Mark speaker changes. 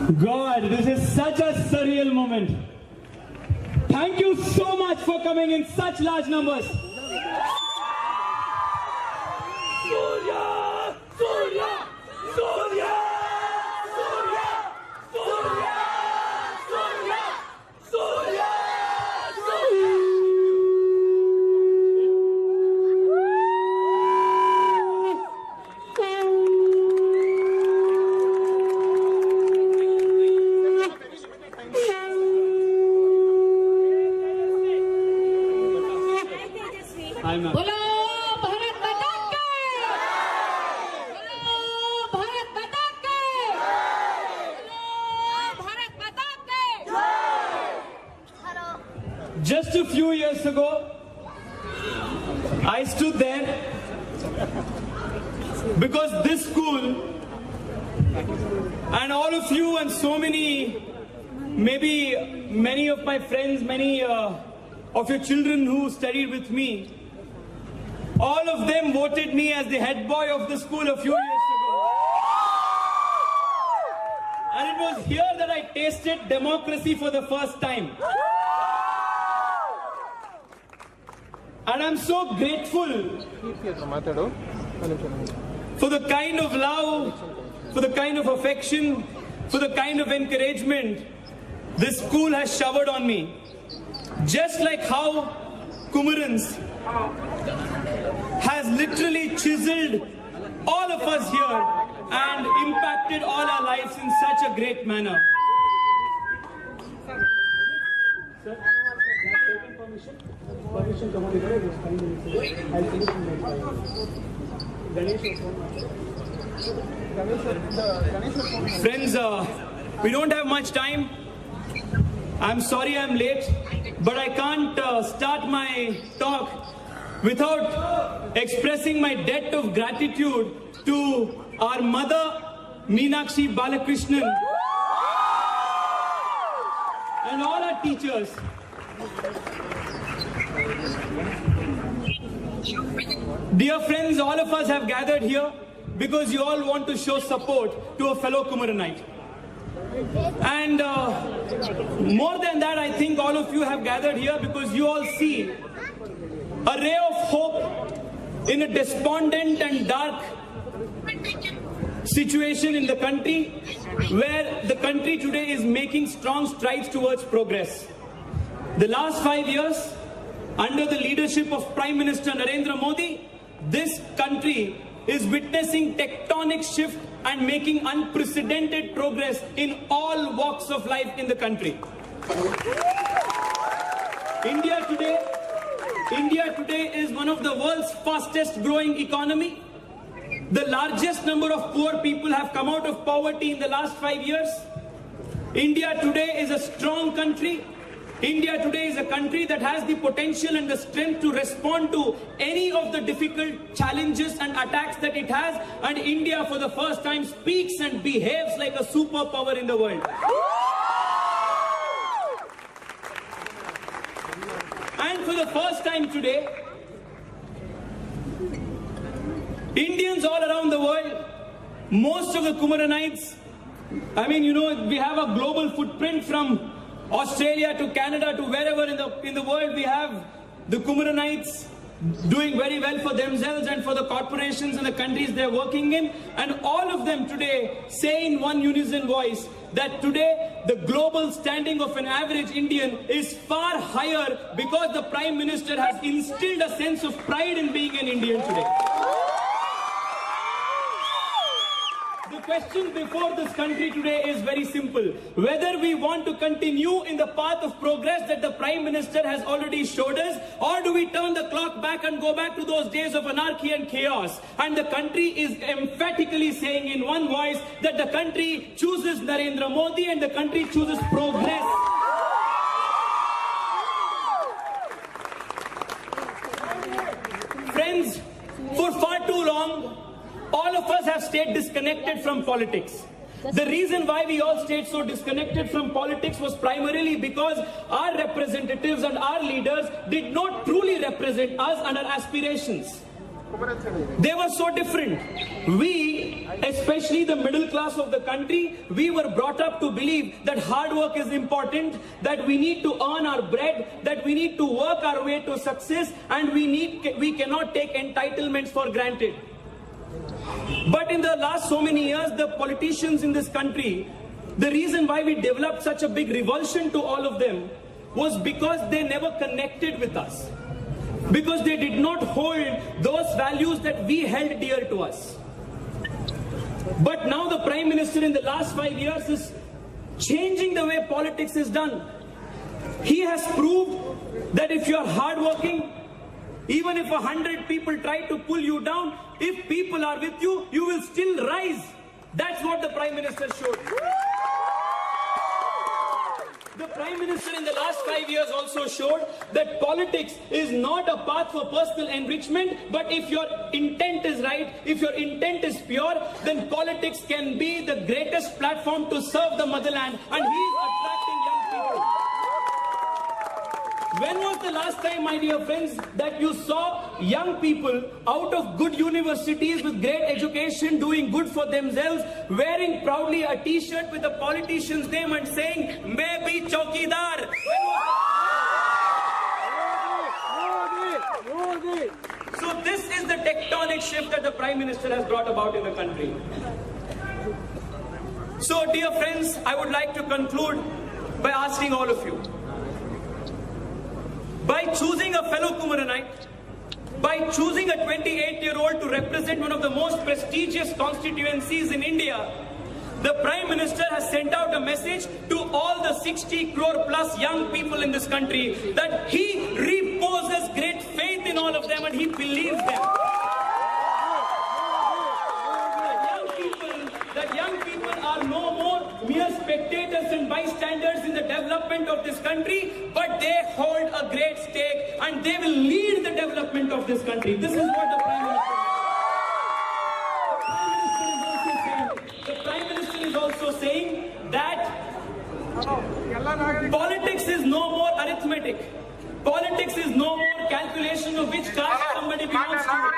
Speaker 1: God, this is such a surreal moment. Thank you so much for coming in such large numbers. Surya! Surya! Surya! Surya! Surya! Surya! Surya! Hi, ma'am.
Speaker 2: बोलो भारत माता की बोलो भारत माता की बोलो भारत माता की
Speaker 1: Just a few years ago, I stood there because this school and all of you and so many, maybe many of my friends, many of your children who studied with me, all of them voted me as the head boy of the school a few years ago. And it was here that I tasted democracy for the first time. And I'm so grateful for the kind of love, for the kind of affection, for the kind of encouragement this school has showered on me. Just like how Kumarans has literally chiseled all of us here and impacted all our lives in such a great manner. Sir, permission to hold Friends, we don't have much time. I'm sorry I'm late, but I can't start my talk without expressing my debt of gratitude to our mother, Meenakshi Balakrishnan, and all our teachers. Dear friends, all of us have gathered here because you all want to show support to a fellow Kumaranite. And more than that, I think all of you have gathered here because you all see a ray of hope in a despondent and dark situation in the country, where the country today is making strong strides towards progress. The last 5 years, under the leadership of Prime Minister Narendra Modi, this country is witnessing tectonic shift and making unprecedented progress in all walks of life in the country. India today is one of the world's fastest growing economy. The largest number of poor people have come out of poverty in the last 5 years. India today is a strong country. India today is a country that has the potential and the strength to respond to any of the difficult challenges and attacks that it has. And India for the first time speaks and behaves like a superpower in the world. And for the first time today, Indians all around the world, most of the Kumaranites, I mean, you know, we have a global footprint from Australia to Canada to wherever in the world. We have the Kumaranites doing very well for themselves and for the corporations and the countries they're working in. And all of them today say in one unison voice that today the global standing of an average Indian is far higher because the Prime Minister has instilled a sense of pride in being an Indian today. The question before this country today is very simple. Whether we want to continue in the path of progress that the Prime Minister has already showed us, or do we turn the clock back and go back to those days of anarchy and chaos? And the country is emphatically saying in one voice that the country chooses Narendra Modi and the country chooses progress. Friends, for far too long, all of us have stayed disconnected from politics. The reason why we all stayed so disconnected from politics was primarily because our representatives and our leaders did not truly represent us and our aspirations. They were so different. We especially the middle class of the country, we were brought up to believe that hard work is important, that we need to earn our bread, that we need to work our way to success, and we cannot take entitlements for granted. But in the last so many years, the politicians in this country, the reason why we developed such a big revulsion to all of them was because they never connected with us. Because they did not hold those values that we held dear to us. But now the Prime Minister in the last 5 years is changing the way politics is done. He has proved that if you are hardworking, even if 100 people try to pull you down, if people are with you, you will still rise. That's what the Prime Minister showed. The Prime Minister in the last 5 years also showed that politics is not a path for personal enrichment, but if your intent is right, if your intent is pure, then politics can be the greatest platform to serve the motherland, and he is attracting young people. When was the last time, my dear friends, that you saw young people out of good universities with great education doing good for themselves, wearing proudly a t-shirt with a politician's name and saying, "Main bhi chowkidar"? So this is the tectonic shift that the Prime Minister has brought about in the country. So, dear friends, I would like to conclude by asking all of you, by choosing a fellow Kumaranite, by choosing a 28-year-old to represent one of the most prestigious constituencies in India, the Prime Minister has sent out a message to all the 60 crore plus young people in this country that he reposes great faith in all of them and he believes them. That young people are no more mere spectators and bystanders in the development of this country, but they hold a great stake and they will lead the development of this country. This is what the Prime Minister is. The Prime Minister is also saying that politics is no more arithmetic. Politics is no more calculation of which caste somebody belongs to.